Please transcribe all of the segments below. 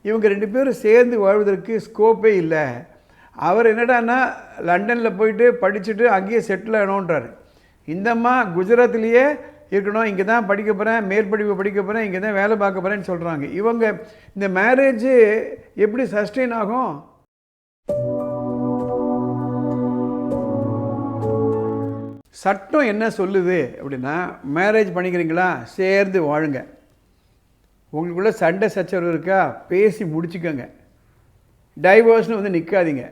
இவங்க 2 பேரும் சேர்ந்து வாழ்வதற்கு ஸ்கோப்பே இல்லை. அவர் என்னடான்னா லண்டனில் போயிட்டு படிச்சுட்டு அங்கேயே செட்டில் ஆகணுன்றார். இந்தம்மா குஜராத்லேயே இருக்கணும், இங்கே தான் படிக்க போகிறேன், மேற்படிப்பு படிக்க போகிறேன், இங்கே தான் வேலை பார்க்க போகிறேன்னு சொல்கிறாங்க. இவங்க இந்த மேரேஜ் எப்படி சஸ்டெயின் ஆகும்? சட்டம் என்ன சொல்லுது அப்படின்னா, மேரேஜ் பண்ணிக்கிறீங்களா, சேர்ந்து வாழுங்க. உங்களுக்குள்ள சண்டை சச்சரவு இருக்கா, பேசி முடிச்சுக்கோங்க. டைவர்ஸ்னு வந்து நிற்காதீங்க.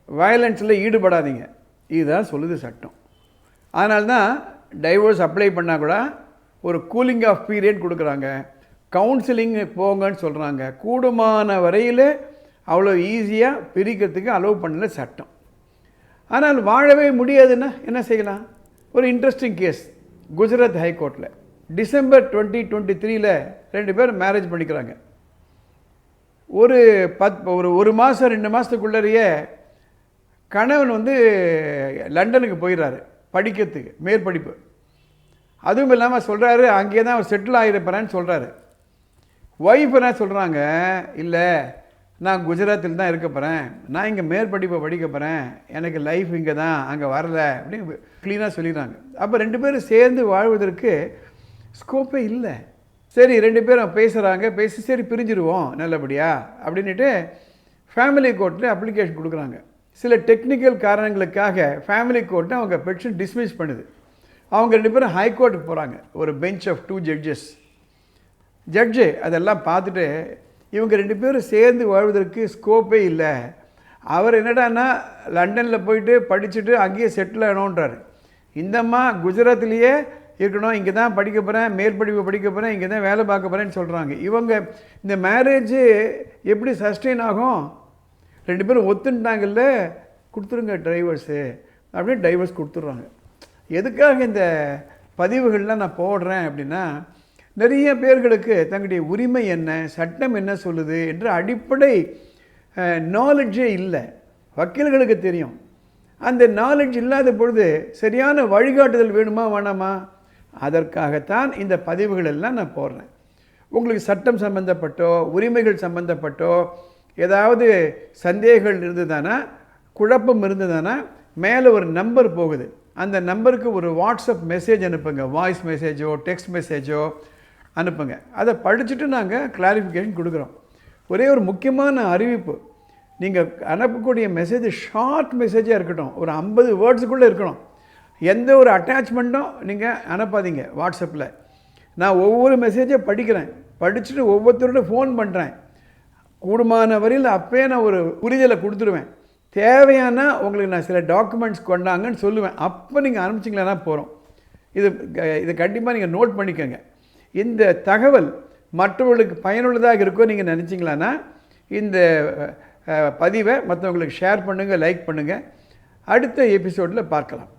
வயலன்ஸில் ஈடுபடாதீங்க. இதுதான் சொல்லுது சட்டம். அதனால்தான் டைவர்ஸ் அப்ளை பண்ணால் கூட ஒரு கூலிங் ஆஃப் பீரியட் கொடுக்குறாங்க, கவுன்சிலிங் போங்கன்னு சொல்கிறாங்க. கூடுமான வரையில் அவ்வளோ ஈஸியாக பிரிக்கிறதுக்கு அலோவ் பண்ணல சட்டம். ஆனால் வாழவே முடியாதுன்னா என்ன செய்யலாம்? ஒரு இன்ட்ரெஸ்டிங் கேஸ் குஜராத் ஹைகோர்ட்டில் டிசம்பர் 2023 2 பேர் மேரேஜ் பண்ணிக்கிறாங்க. ஒரு மாதம் 2 மாதத்துக்குள்ளேயே கணவன் வந்து லண்டனுக்கு போயிடுறாரு படிக்கிறதுக்கு, மேற்படிப்பு. அதுவும் இல்லாமல் சொல்கிறாரு அங்கே தான் அவர் செட்டில் ஆகிருப்பான்னு சொல்கிறாரு. ஒய்ஃப் என்ன சொல்கிறாங்க, இல்லை நான் குஜராத்தில் தான் இருக்க போகிறேன், நான் இங்கே மேற்படிப்பை படிக்க போகிறேன், எனக்கு லைஃப் இங்கே தான், அங்கே வரல அப்படின்னு க்ளீனாக சொல்லிடுறாங்க. அப்போ 2 பேரும் சேர்ந்து வாழ்வதற்கு ஸ்கோப்பே இல்லை. சரி 2 பேரும் பேசுகிறாங்க, பேசி சரி பிரிஞ்சிருவோம் நல்லபடியா அப்படின்ட்டு ஃபேமிலி கோர்ட்டில் அப்ளிகேஷன் கொடுக்குறாங்க. சில டெக்னிக்கல் காரணங்களுக்காக ஃபேமிலி கோர்ட்டை அவங்க பெட்டிஷன் டிஸ்மிஸ் பண்ணுது. அவங்க 2 பேரும் ஹைகோர்ட்டுக்கு போகிறாங்க. ஒரு பெஞ்ச் ஆஃப் 2 ஜட்ஜஸ். ஜட்ஜு அதெல்லாம் பார்த்துட்டு இவங்க 2 பேரும் சேர்ந்து வாழ்வதற்கு ஸ்கோப்பே இல்லை. அவர் என்னடான்னா லண்டனில் போயிட்டு படிச்சுட்டு அங்கேயே செட்டில் ஆகணுன்றார். இந்தம்மா குஜராத்லேயே இருக்கணும், இங்கே தான் படிக்க போகிறேன், மேற்படிப்பு படிக்க போகிறேன், இங்கே தான் வேலை பார்க்க போகிறேன்னு சொல்கிறாங்க. இவங்க இந்த மேரேஜு எப்படி சஸ்டெயின் ஆகும்? 2 பேரும் ஒத்துட்டாங்கல்ல, கொடுத்துருங்க டைவர்ஸு அப்படின்னு டைவர்ஸ் கொடுத்துட்றாங்க. எதுக்காக இந்த பதிவுகள்லாம் நான் போடுறேன் அப்படின்னா, நிறைய பேர்களுக்கு தங்களுடைய உரிமை என்ன, சட்டம் என்ன சொல்லுது என்ற அடிப்படை நாலெட்ஜே இல்லை. வக்கீல்களுக்கு தெரியும். அந்த நாலெட்ஜ் இல்லாத பொழுது சரியான வழிகாட்டுதல் வேணுமா வேணாமா? அதற்காகத்தான் இந்த பதிவுகள் எல்லாம் நான் போடுறேன். உங்களுக்கு சட்டம் சம்பந்தப்பட்டோ உரிமைகள் சம்பந்தப்பட்டோ ஏதாவது சந்தேகங்கள் இருந்ததுன்னா, குழப்பம் இருந்ததுன்னா மேலே ஒரு நம்பர் போகுது. அந்த நம்பருக்கு ஒரு வாட்ஸ்அப் மெசேஜ் அனுப்புங்க, வாய்ஸ் மெசேஜோ டெக்ஸ்ட் மெசேஜோ அனுப்புங்க. அதை படிச்சுட்டு நாங்கள் கிளாரிஃபிகேஷன் கொடுக்குறோம். ஒரே ஒரு முக்கியமான அறிவிப்பு, நீங்கள் அனுப்பக்கூடிய மெசேஜ் ஷார்ட் மெசேஜாக இருக்கட்டும், ஒரு 50 வேர்ட்ஸுக்குள்ளே இருக்கணும். எந்த ஒரு அட்டாச்மெண்ட்டும் நீங்கள் அனுப்பாதீங்க வாட்ஸ்அப்பில். நான் ஒவ்வொரு மெசேஜை படிக்கிறேன், படிச்சுட்டு ஒவ்வொருத்தரோட ஃபோன் பண்ணுறேன். கூடுமான வரையில் அப்போயே நான் ஒரு புரிதலை கொடுத்துருவேன். தேவையான உங்களுக்கு நான் சில டாக்குமெண்ட்ஸ் கொண்டாங்கன்னு சொல்லுவேன். அப்போ நீங்கள் அனுப்பிச்சிங்களா போகிறோம். இதை கண்டிப்பாக நீங்கள் நோட் பண்ணிக்கோங்க. இந்த தகவல் மற்றவர்களுக்கு பயனுள்ளதாக இருக்கோ நீங்கள் நினச்சிங்களான்னா இந்த பதிவை மற்றவங்களுக்கு ஷேர் பண்ணுங்கள், லைக் பண்ணுங்கள். அடுத்த எபிசோடில் பார்க்கலாம்.